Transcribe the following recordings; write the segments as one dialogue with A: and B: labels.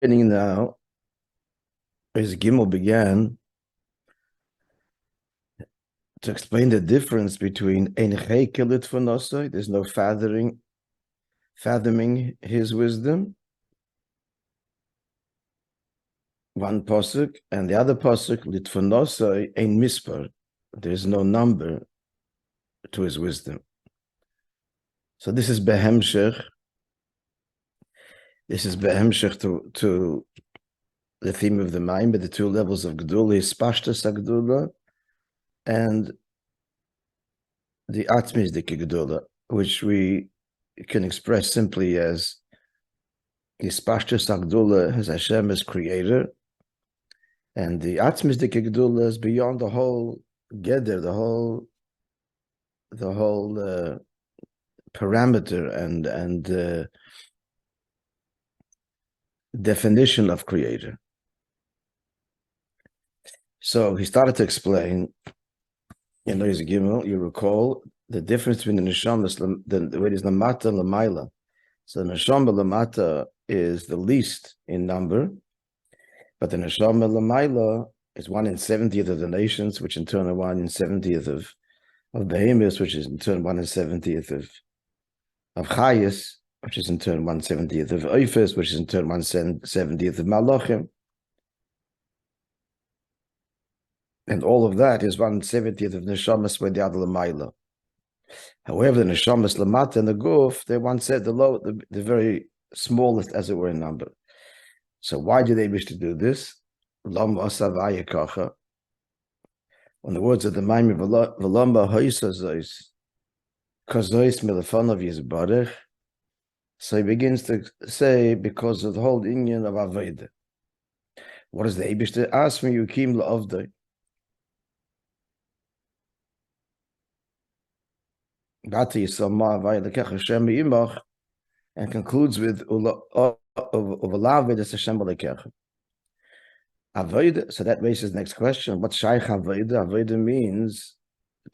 A: beginning now, as Gimel began to explain the difference between Ein Chekel Litfonosai, there's no fathoming his wisdom, one pasuk, and the other pasuk, Litfonosai Ein Mispar, there's no number to his wisdom. So this is Behemshech. This is Behemshech to the theme of the mind, but the two levels of Gedula, Hispashtas HaGedula, and the Atzmizdik Gedula, which we can express simply as Hispashtas HaGedula as Hashem as creator, and the Atzmizdik Gedula is beyond the whole Geder, the whole parameter and definition of creator. So he started to explain, in Lois Gimel, you recall the difference between the Neshama, the way it is Lamata and Lamaila. So the Neshama Lamata is the least in number, but the Neshama Lamaila is 1 in 70th of the nations, which in turn are 1 in 70th of Behemoths, which is in turn 1 in 70th of Chayas, which is in turn 1/70th of Oifes, which is in turn 1/70th of Malachim. And all of that is 1/70th of Neshamas by the other Lamaila. However, the Neshamas Lamata and the Guf, they once said the very smallest, as it were, in number. So why do they wish to do this? Lam Asavaya Kacha. On the words of the Maimir, V'lamba Hoisazois, Kazois Milafonov Yizbarech. So he begins to say, because of the whole Inyan of Aveda. What does the Eibishter ask me? Yukim la'avdai. Bati Yisrael ma'avai l'kech Hashem b'imach, and concludes with Uvalaved es Hashem b'lekech. Aveda, so that raises the next question. What's Shaykh Aveda? Aveda means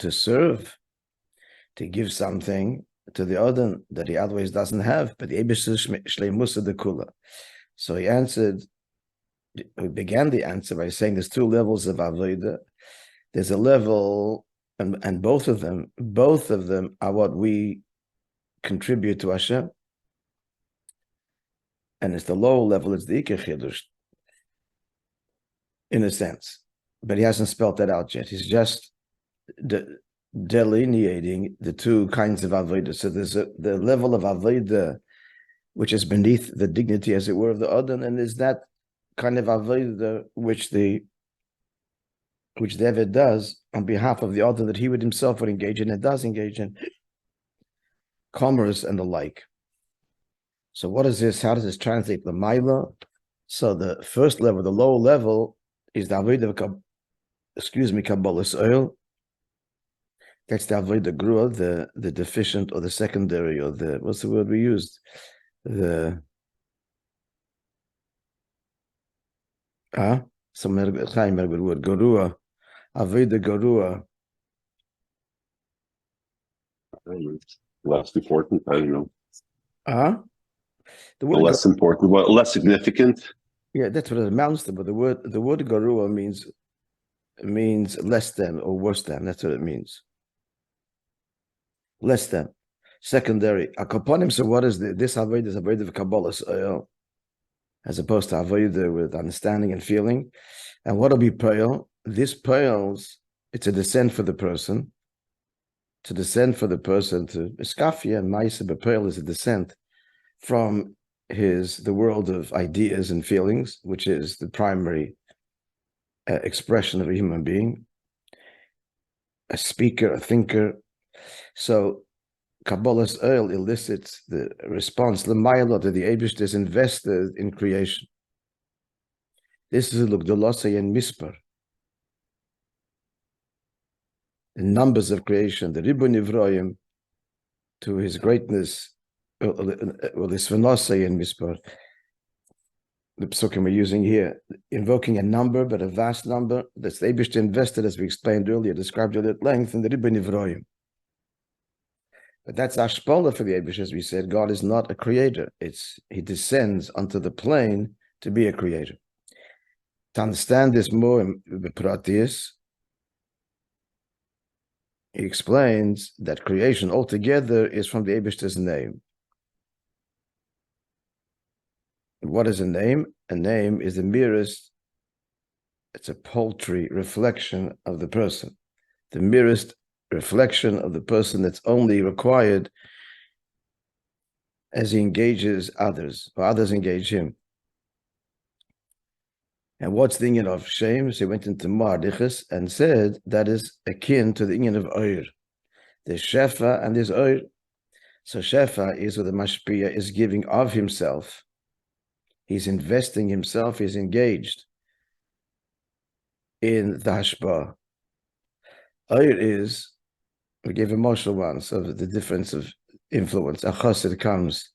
A: to serve, to give something to the other that he otherwise doesn't have, but the Eibishter Shleimusa de Kula. So he began the answer by saying there's two levels of Avodah. There's a level, and both of them are what we contribute to Hashem. And it's the lower level, it's the Iker Chidush, in a sense. But he hasn't spelled that out yet. He's just delineating the two kinds of Avodah. So there's the level of Avodah which is beneath the dignity, as it were, of the Adon, and there's that kind of Avodah which the Eved does on behalf of the Adon that he would himself would engage in and does engage in, commerce and the like. So what is this? How does this translate the Maila? So the first level, the lower level, is the Avodah of Kabbalah's oil. That's the Avodah Grua, the deficient or the secondary, or the, what's the word we used? Some word, Garua, Avodah Garua.
B: Less important, I don't know.
A: The word
B: less important, well, less significant.
A: Yeah, that's what it amounts to, but the word Garua means less than or worse than. That's what it means. Less than, secondary. Akaponim. So what is this Avodah? Is Avodah of Kabbalah's oil, as opposed to Avodah with understanding and feeling. And what will be Peil? This Peils, it's a descent for the person. To descend for the person to Iskafia and Maisa Bepeil is a descent from the world of ideas and feelings, which is the primary expression of a human being, a speaker, a thinker. So Kabbalah's oil elicits the response, L'mayalot, that the Eibishter is invested in creation. This is L'gdolosay and Mispar. The numbers of creation, the Ribu Nivroim, to his greatness, L'svenosay and Mispar. The psukim we're using here, invoking a number, but a vast number. That's the Eibishter invested, as we explained earlier, described it at length, in the Ribu Nivroim. But that's Ashpola for the Eibush, as we said. God is not a creator. He descends onto the plane to be a creator. To understand this more in Pratius, he explains that creation altogether is from the Eibishter's name. What is a name? A name is the merest, it's a paltry reflection of the person. The merest reflection of the person that's only required as he engages others, or others engage him. And what's the inyan of shame? So he went into Achas and said that is akin to the inyan of oir. There's shefa and there's oir. So shefa is what the mashpia is giving of himself. He's investing himself, he's engaged in the hashpa. Oir is, we gave a martial once of the difference of influence. A chassid comes,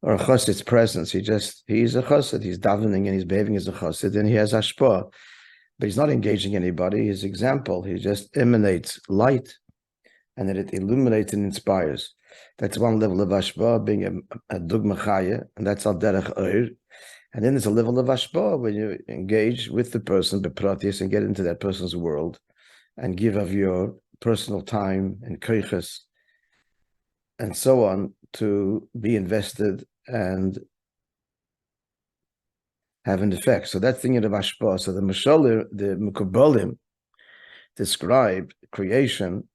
A: or a chassid's presence. He's a chassid. He's davening and he's behaving as a chassid, and he has hashpa, but he's not engaging anybody. His example, he just emanates light, and then it illuminates and inspires. That's one level of hashpa, being a dugma chaya, and that's al derech oir. And then there's a level of hashpa when you engage with the person, bepratis, and get into that person's world, and give of your personal time and koiches, and so on, to be invested and have an effect. So that's the thing of hashpa. So the mashalim, the mukabalim, describe creation,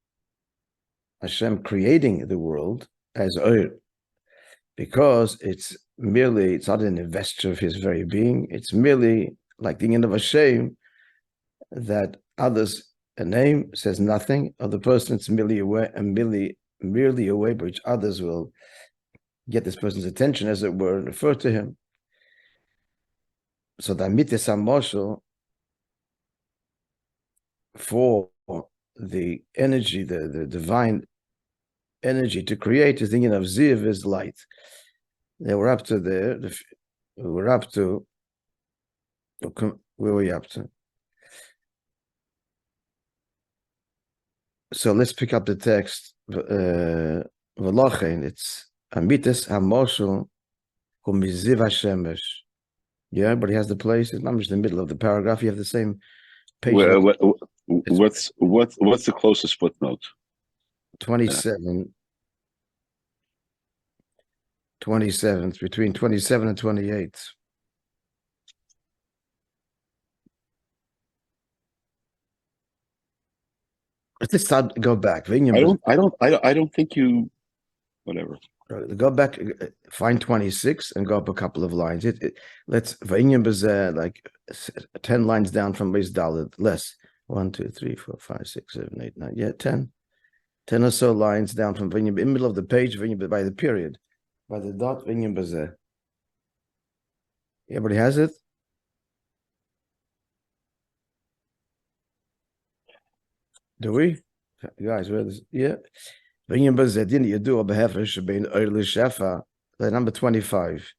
A: Hashem creating the world as oir, because it's not an investor of his very being. It's merely like the end of Hashem, that others, a name says nothing of the person. It's merely away, and merely a way by which others will get this person's attention, as it were, and refer to him. So the amitis hamoshel for the energy, the divine energy to create, is thinking of ziv is light. They were up to there. We're up to, where were we up to? So let's pick up the text. It's amitis hamoshel hu miziv hashemesh. Yeah, but he has the place. It's not just the middle of the paragraph. You have the same page.
B: What's the closest footnote?
A: 27. 27th, between 27 and 28. Let's start. Go back.
B: I don't think you. Whatever.
A: Go back. Find 26 and go up a couple of lines. Let's like 10 lines down from base Dalet. Less. 1, 2, 3, 4, 5, 6, 7, 8, 9. Yeah, 10 or so lines down from in the middle of the page. By the period. By the dot, everybody has it? Do we? Guys, where is yeah. Number 25.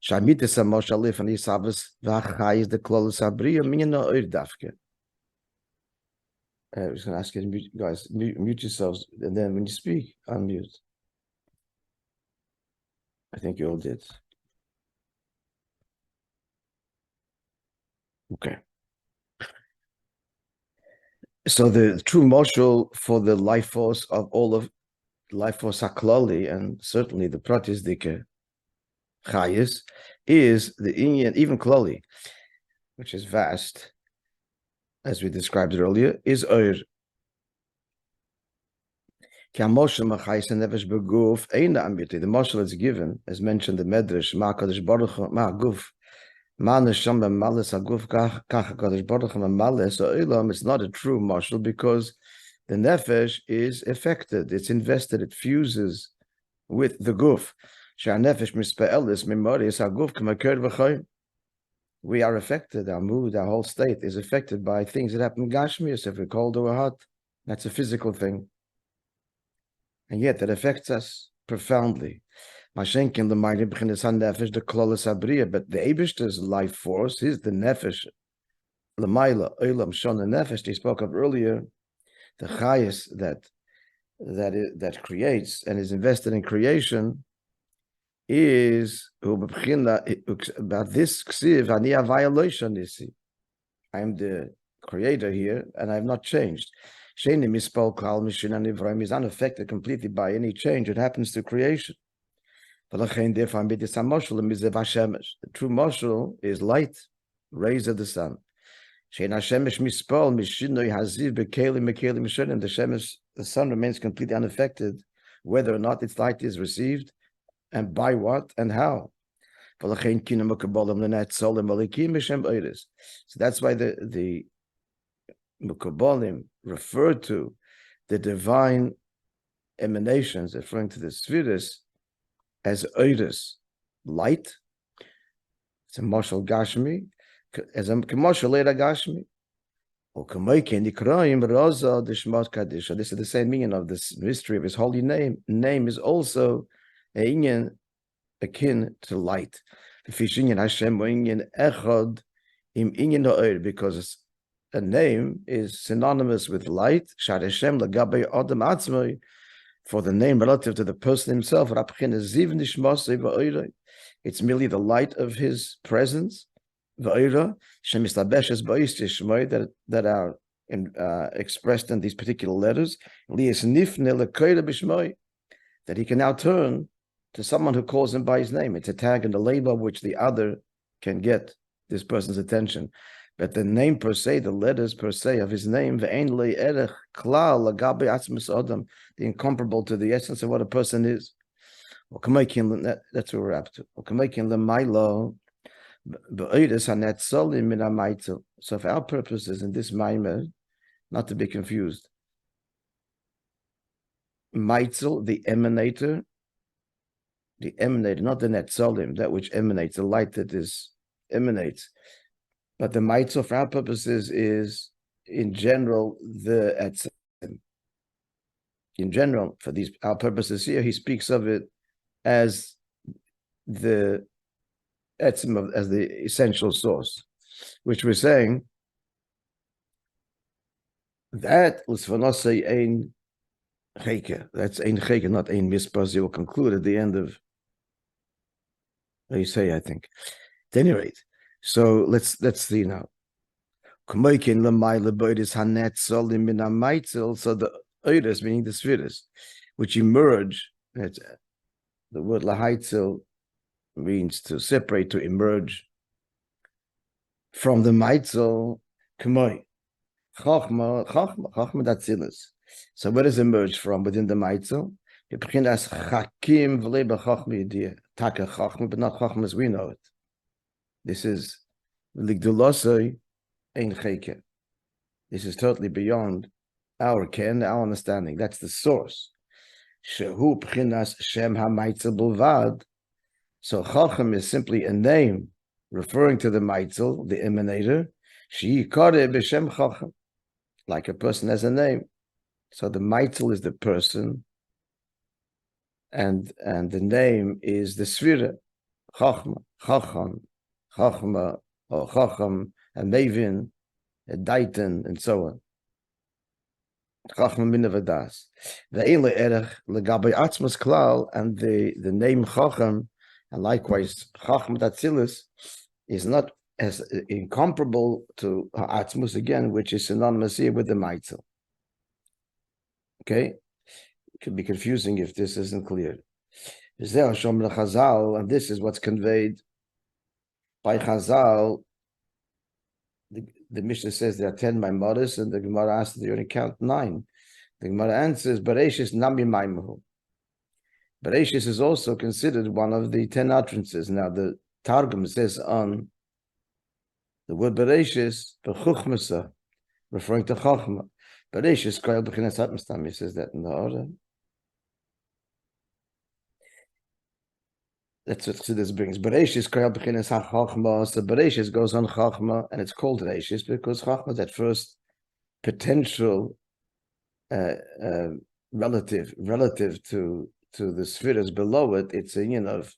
A: Shamitis Moshalif and Isabas Vachai is the close Sabria, Mina Urdafke. I was going to ask you, guys, mute yourselves, and then when you speak, unmute. I think you all did. Okay. So the true moshel for the life force of all of life force haklali, and certainly the pratis dike chayis, is the inyan, even klali, which is vast, as we described earlier, is oir. The moshel is given, as mentioned the medrash, ma kadosh baruch hu ma guf. It's not a true marshal, because the nefesh is affected, it's invested, it fuses with the guf. We are affected, our mood, our whole state is affected by things that happen in Gashmius, if we're cold or hot. That's a physical thing. And yet it affects us profoundly. But the Eibishter's life force is the nefesh, l'mayla, olam, shona nefesh, he spoke of earlier, the chayas that creates and is invested in creation, is about this ksiv ani violation. You see, I am the creator here, and I have not changed. Sheni mispal klal mishinan ivraim is unaffected completely by any change that happens to creation. The true marshal is light, rays of the sun. The sun remains completely unaffected, whether or not its light is received, and by what and how. So that's why the Mukabalim refer to the divine emanations, referring to the spheres, as oiris, light. It's a marshal gashmi, as a marshal leira gashmi. This is the same meaning of this mystery of his holy name. Name is also akin to light. Because a name is synonymous with light. For the name relative to the person himself, it's merely the light of his presence, that are expressed in these particular letters, that he can now turn to someone who calls him by his name. It's a tag in the label which the other can get this person's attention. But the name per se, the letters per se of his name, the incomparable to the essence of what a person is. That's what we're up to. So for our purposes in this Maimer, not to be confused, Maitzel, the emanator, not the netzolim, that which emanates, the light that emanates. But the Maitzel, for our purposes, is in general the etzem. In general, for our purposes here, he speaks of it as the etzem, as the essential source, which we're saying that was for not say ein cheke. That's ein cheke, not ein mispar. You will conclude at the end of you say, I think. At any rate, so let's see now. So the oiris, meaning the spheres, which emerge. That's the word lahaitzel means to separate, to emerge from the maitzel. Chachma datzilus. So where does it emerge from within the maitzel? But not chachma as we know it. This is ligdulosoi ein cheke. This is totally beyond our ken, our understanding. That's the source. Shehu b'chinas shem ha'maitzel bulvad. So chacham is simply a name referring to the maitzel, the emanator. She kare b'shem chacham, like a person has a name. So the maitzel is the person, and the name is the svira, chachma, or chacham, a mavin, a daitan, and so on. Chachma min avadas. Ve'ele erech legabe atzmas klal, and the name chacham, and likewise chachma datzilus, is not as incomparable to atzmus again, which is synonymous here with the maitzel. Okay, it could be confusing if this isn't clear. And this is what's conveyed by Chazal. The Mishnah says there are 10 Maimoros, and the Gemara asks, do you only count 9? The Gemara answers, Bereshis nami maimahu. Bereshis is also considered one of the 10 utterances. Now the Targum says on the word Bereshis, Bechuchmasa, referring to Chachma. Bereshis koyel b'chinas atmastam. He says that in the order. That's what Chassidus brings. Bereshis koyel b'chinas ha'chachma. So Bereshis goes on Chachma, and it's called Bereshis because Chachma is that first potential relative to the spheres below it. It's a union of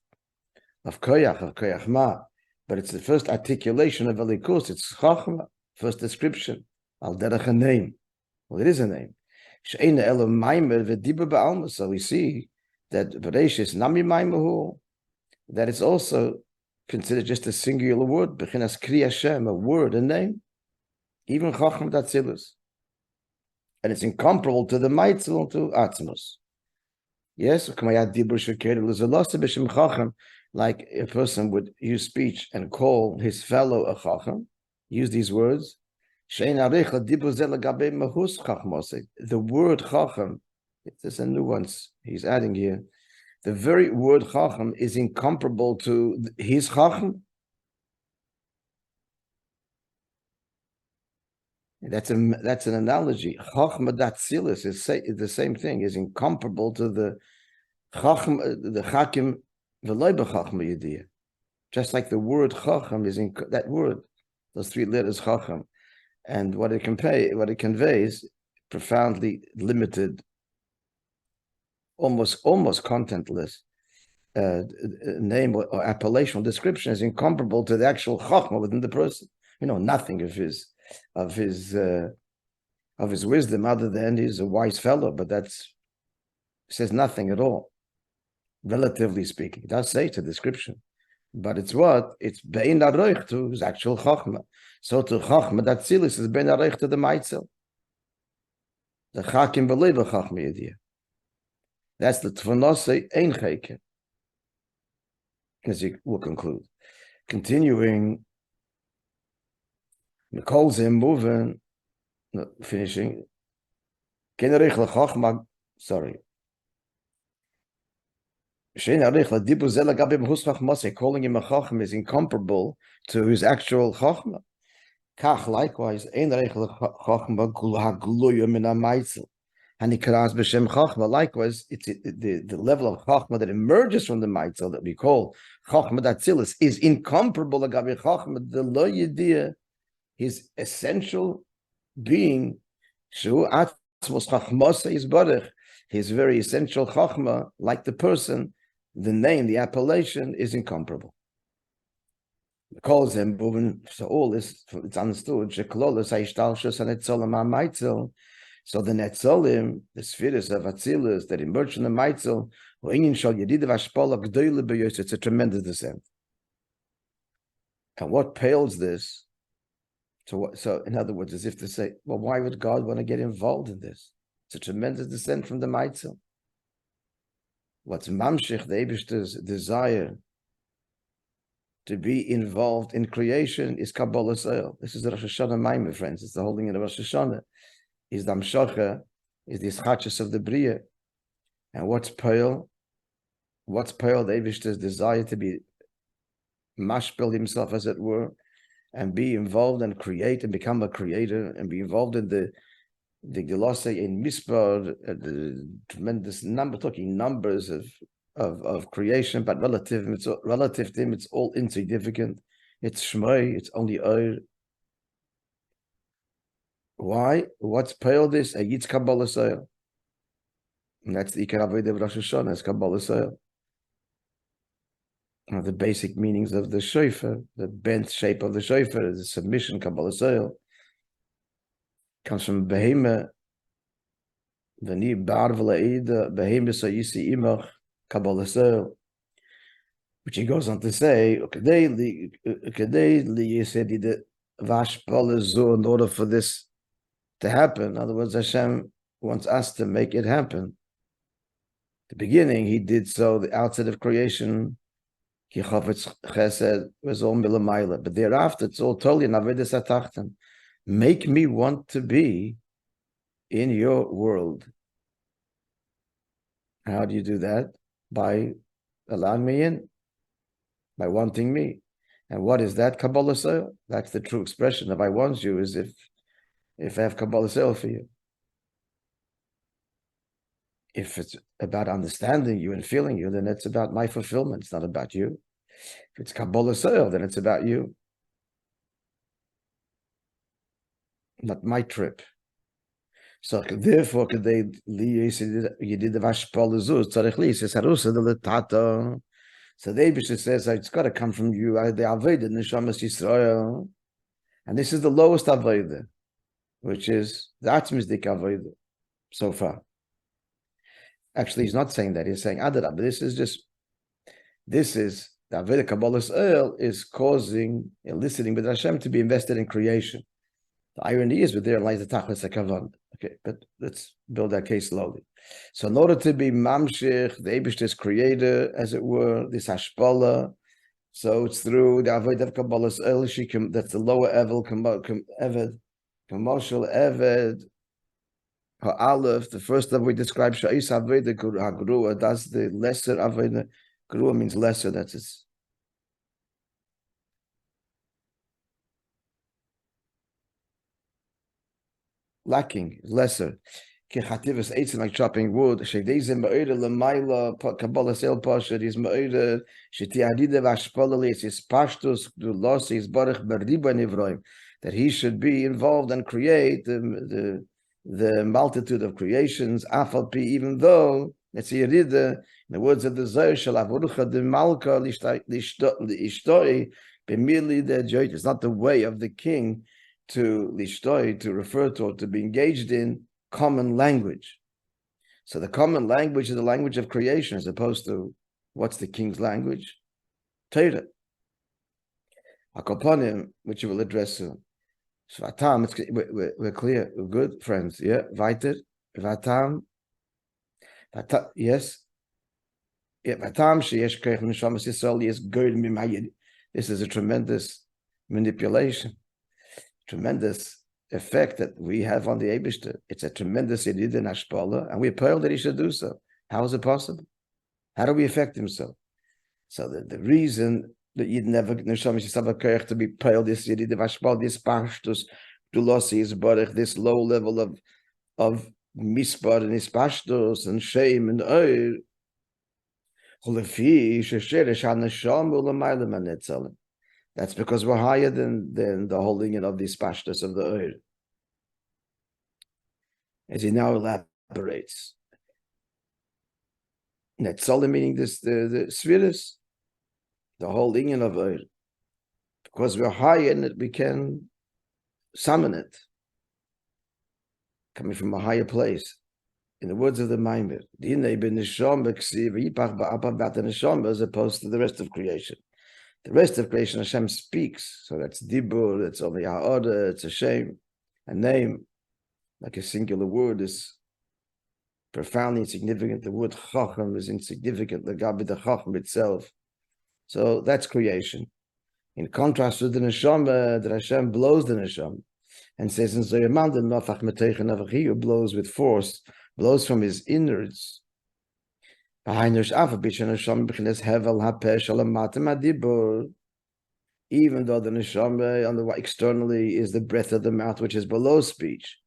A: koyach ma. But it's the first articulation of Elikus. It's Chachma, first description. Al derech a name. Well, it is a name. So we see that Bereshis nami maimahu. that it's also considered just a singular word, Bechinas Kri Hashem, a word, a name, even Chacham Datzilus. And it's incomparable to the Maitzel, to Atzmos. Yes, like a person would use speech and call his fellow a Chacham, use these words. The word Chacham, there's a nuance he's adding here. The very word Chacham is incomparable to his Chacham. That's an analogy. Chachma Datzilis is the same thing, is incomparable to the Chacham, the Chakim v'loy b'Chachma Yediyah. Just like the word Chacham is in that word, those three letters Chacham, and what it conveys, profoundly limited, almost contentless name or appellation description is incomparable to the actual Chachma within the person. Nothing of his wisdom other than he's a wise fellow, but says nothing at all, relatively speaking. It does say it's a description, but it's bein aroich to his actual Chachma. So to Chachma, that Tzilis is bein aroich to the Maitzel. The Chakim believe Chachma Yediyah. That's the Tvanose Ein Chayke, as you will conclude. Continuing, calls him moving, finishing. Sorry. Calling him a Chacham is incomparable to his actual Chachma. Kach likewise, and he likewise, it's the level of Chachma that emerges from the Maitzel that we call Chachma Datzilis is incomparable agabi Chachma the lo yediyah, his essential being, shu atzmos Chachmasa is barech, his very essential Chachma, like the person, the name, the appellation is incomparable. Calls him, so all this, it's understood. So the netzolim, the spheres of Atzilus that emerge from the Maitzel, it's a tremendous descent. And what pales this? So in other words, as if to say, well, why would God want to get involved in this? It's a tremendous descent from the Maitzel. What's mamshich, the Eibishter's desire to be involved in creation is Kabbalah Soil. This is the Rosh Hashana Maimah, friends. It's the holding in the Rosh Hashana. Is the Amshocha, is the Achas of the Bria. And what's pale? The Eibishter's desire to be mashpel himself, as it were, and be involved and create and become a creator and be involved in the Gelose in Mispar, the tremendous number, talking numbers of creation, but relative to him, it's all insignificant. It's Shmoi, it's only Oir. Why? What's pale this? A Yitz Kabbalah Soil. And that's the Ikar Avodah of Rosh Hashana, it's Kabbalah Soil. One of the basic meanings of the shofar, the bent shape of the shofar is a submission, Kabbalah Soil. Comes from Behema, V'ni bar v'la'ida, Behema Sayisi Imach, Kabbalah Soil. Which he goes on to say, in order for this to happen, in other words, Hashem wants us to make it happen. The beginning, he did so, the outset of creation, chesed was all milamayla, but thereafter it's all totally navedes atachtan. Make me want to be in your world. How do you do that? By allowing me in, by wanting me. And what is that? Kabbalah Soil. That's the true expression of I want you, is if I have Kabbalah Soil for you. If it's about understanding you and feeling you, then it's about my fulfillment. It's not about you. If it's Kabbalah Soil, then it's about you. Not my trip. So therefore, so the Eibishter says, it's got to come from you, the Avodah Neshamas Yisrael. And this is the lowest Avodah, which is the Atzmizdik Avodah so far. Actually, he's not saying that. He's saying Adarab. This is The Avodah Kabbalah's oil is eliciting with Hashem to be invested in creation. The irony is, but there lies the tachlis hakavan. Okay, but let's build that case slowly. So in order to be mamshich, the Eibishter's creator, as it were, this hashpala, so it's through the Avodah Kabbalah's oil, that's the lower eved, commercial eved, ha'aleph, the first of we describe sha'is Avodah ha'grua, that's the lesser Avodah. Grua means lesser, that's its. Lacking, lesser. Kechativas eitzim, like chopping wood. Shedezim ma'odah l'mayla Kabbalah sel pasha. Is ma'odah shetiadida v'ashpala is pashtus dulos is barich beriba nivroim, that he should be involved and create the multitude of creations. Afal pi, even though it's yirida. In the words of the Zohar, shalavurucha de malka lishtoi b'mili de joyt. It's not the way of the king to lishtoi, to refer to, or to be engaged in common language. So the common language is the language of creation, as opposed to what's the king's language? Torah. Akoponim, which you will address soon. Vatam, we're clear, we're good friends. Yeah, weiter. Vatam. Yes. This is a tremendous manipulation, tremendous effect that we have on the Eibishter. It's a tremendous yedid in hashpala, and we're told that he should do so. How is it possible? How do we affect him so? So the reason that you'd never to be told this yedid of hashpala, this pashtus, dulosi is barich, this low level of mispar and ispashtus and shame and oir. That's because we're higher than the holding in of these pashtas of the oil. As he now elaborates. Netzalim meaning this the spheres, the holding in of oil. Because we're higher in it, we can summon it. Coming from a higher place. In the words of the Maimir, as opposed to the rest of creation. The rest of creation, Hashem speaks. So that's dibur, it's only ha'orah, it's a shame. A name, like a singular word, is profoundly insignificant. The word chacham is insignificant, the gabi, the chacham itself. So that's creation. In contrast with the neshama, that Hashem blows the neshama and says in Zoyaman, the nafach meteichen avachi, who blows with force, blows from his innards. Even though the neshama on the externally is the breath of the mouth, which is below speech.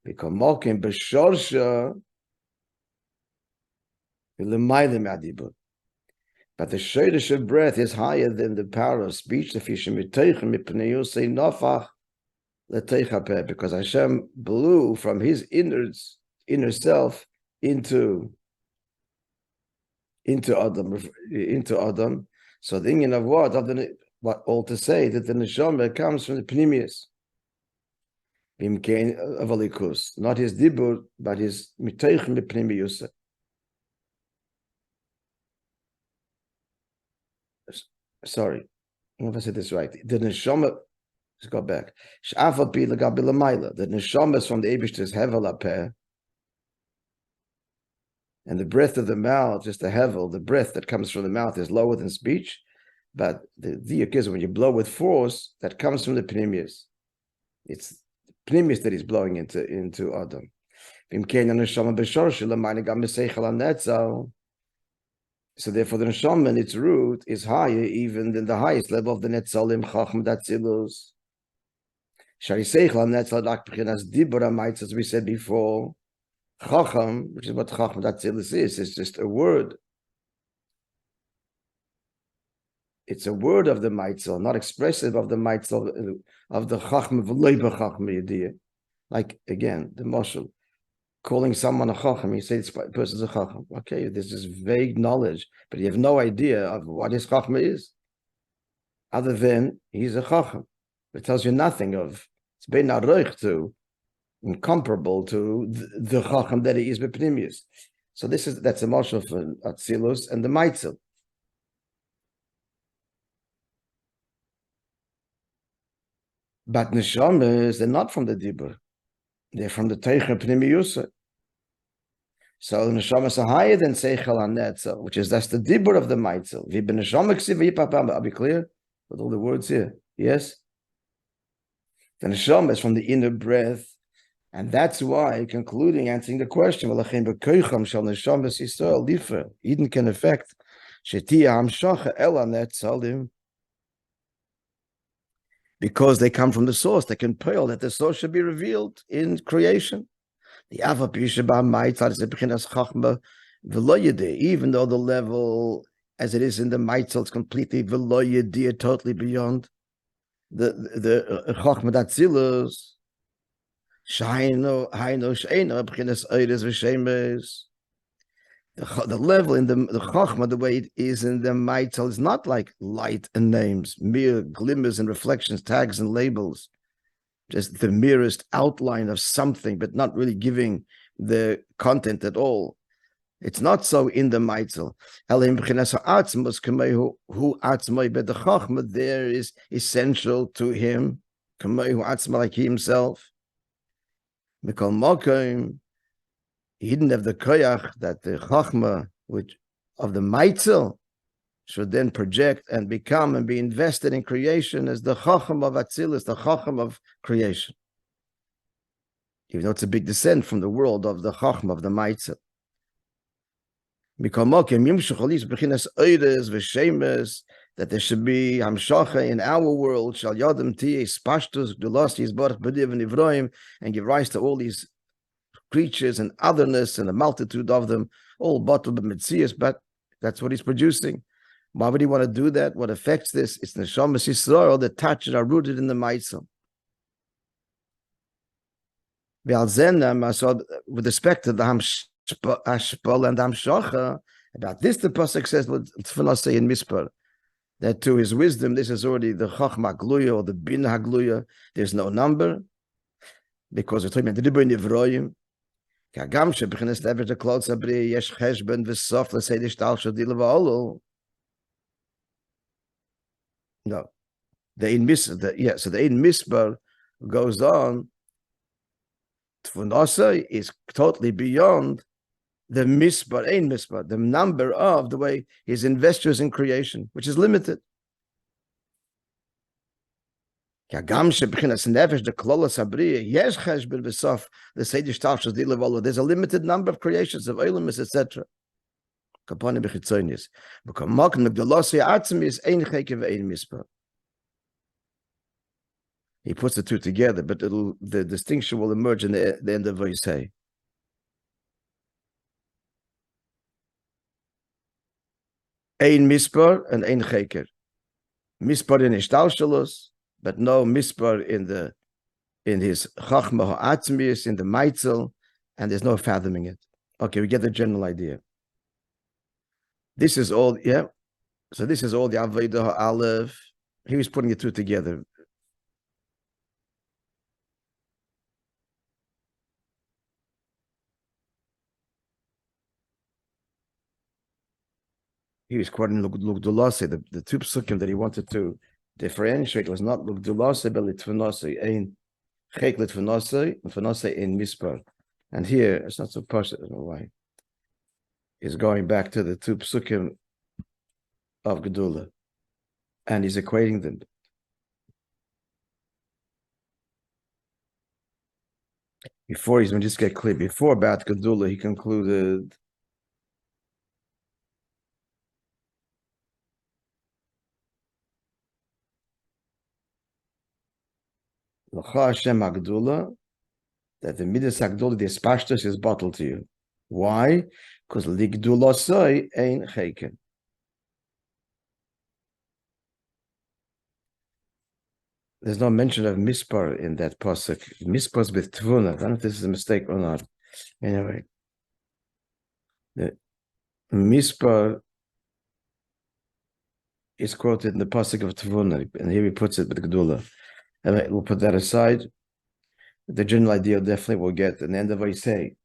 A: But the shadish of breath is higher than the power of speech. Because Hashem blew from his innards, inner self into Adam. So the union of what? What all to say that the neshama comes from the pnimius. Bimkein of alikus, not his dibur, but his mitoich b'pnimius. Sorry, I don't know if I said this right. The neshama, let's go back. Sh'afal pi l'gabi l'mayla. The neshama is from the Eibishter's hevel apeh. And the breath of the mouth, just the hevel, the breath that comes from the mouth is lower than speech. But the diuk is when you blow with force, that comes from the pnimius. It's the pnimius that is blowing into Adam. So therefore the neshama and its root is higher even than the highest level of the netzalim chacham datzilus. As we said before, chacham, which is what chacham datzilus is just a word. It's a word of the maitzel, not expressive of the maitzel of the chacham of leiba chacham yediyah. Like again, the mashal, calling someone a chacham, you say this person's a chacham. Okay, this is vague knowledge, but you have no idea of what his chacham is, other than he's a chacham. It tells you nothing of it's bein aroich to, incomparable to the chacham that he is b'pnimius. So that's a mashal for atzilus and the maitzel. But neshamas, they're not from the dibur. They're from the teicher pnimiyusa. So the neshamas are higher than seichel hanetzel, which is that's the dibur of the maitzel. I'll be clear with all the words here. Yes? The neshama is from the inner breath, and that's why, concluding, answering the question, Eden can affect because they come from the source. They can pale that the source should be revealed in creation. Even though the level as it is in the Maitzel is completely totally beyond the Chochmah Datzilus. The level in the Chochmah, the way it is in the Maitzel, is not like light and names, mere glimmers and reflections, tags and labels, just the merest outline of something, but not really giving the content at all. It's not so in the Maitzel. There is essential to him, like himself. He didn't have the koyach that the chachma which of the Maitzel should then project and become and be invested in creation as the chacham of Atzilus, the chacham of creation. Even though it's a big descent from the world of the chacham of the Maitzel. That there should be hamshacha in our world, shall yadam tiyeh spashtus gdulas yizbarach b'div nivroim, and give rise to all these creatures and otherness and a multitude of them, all bottled b'mitzias, but that's what he's producing. Why would he want to do that? What affects this? It's the neshamas Yisrael that touched are rooted in the Maitzel. With respect to the Hashpal and Hamshacha, about this the pasuk says in Mispar, that to his wisdom this is already the Chachma Gluya or the Bin Hagluya. There's no number because we're talking about the Dibur Nivroim. Kagam shebechinas lever the klotz abri yesh cheshben v'sof l'sei d'shtal shadil v'olu. No, so the Ein Mispar goes on. Tfunasa is totally beyond the Mispar, Ein Mispar, the number of the way his investors in creation, which is limited. There's a limited number of creations of Olamis, etc. He puts the two together, but the distinction will emerge in the end of what you say. Ein Mispar and Ein Cheker. Mispar in Ishtalshalos, but no Mispar in his Chachma Ha'atzmius, in the Maitzel, and there's no fathoming it. Okay, we get the general idea. This is all, yeah. So this is all the Aveda Ha'alev. He was putting the two together. He was quoting Lugdulase, the two psukim that he wanted to differentiate was not Lugdulase, but Litvanase, Ein Chek Litvanase, Litvanase in Mispar. And here, it's not so posh, I don't know why. He's going back to the two psukim of Gedula, and he's equating them. Before, he's going to just get clear, before about Gedula, he concluded Hashem Agdula, that the Midas Agdula, the Espashtus, is bottled to you. Why? Because Ligdula Soy ain't Cheken. There's no mention of Mispar in that pasuk. Mispar's with Tvuna. I don't know if this is a mistake or not. Anyway, the Mispar is quoted in the pasuk of Tvuna, and here he puts it with Gedula. And we'll put that aside. The general idea definitely will get at the end of what you say.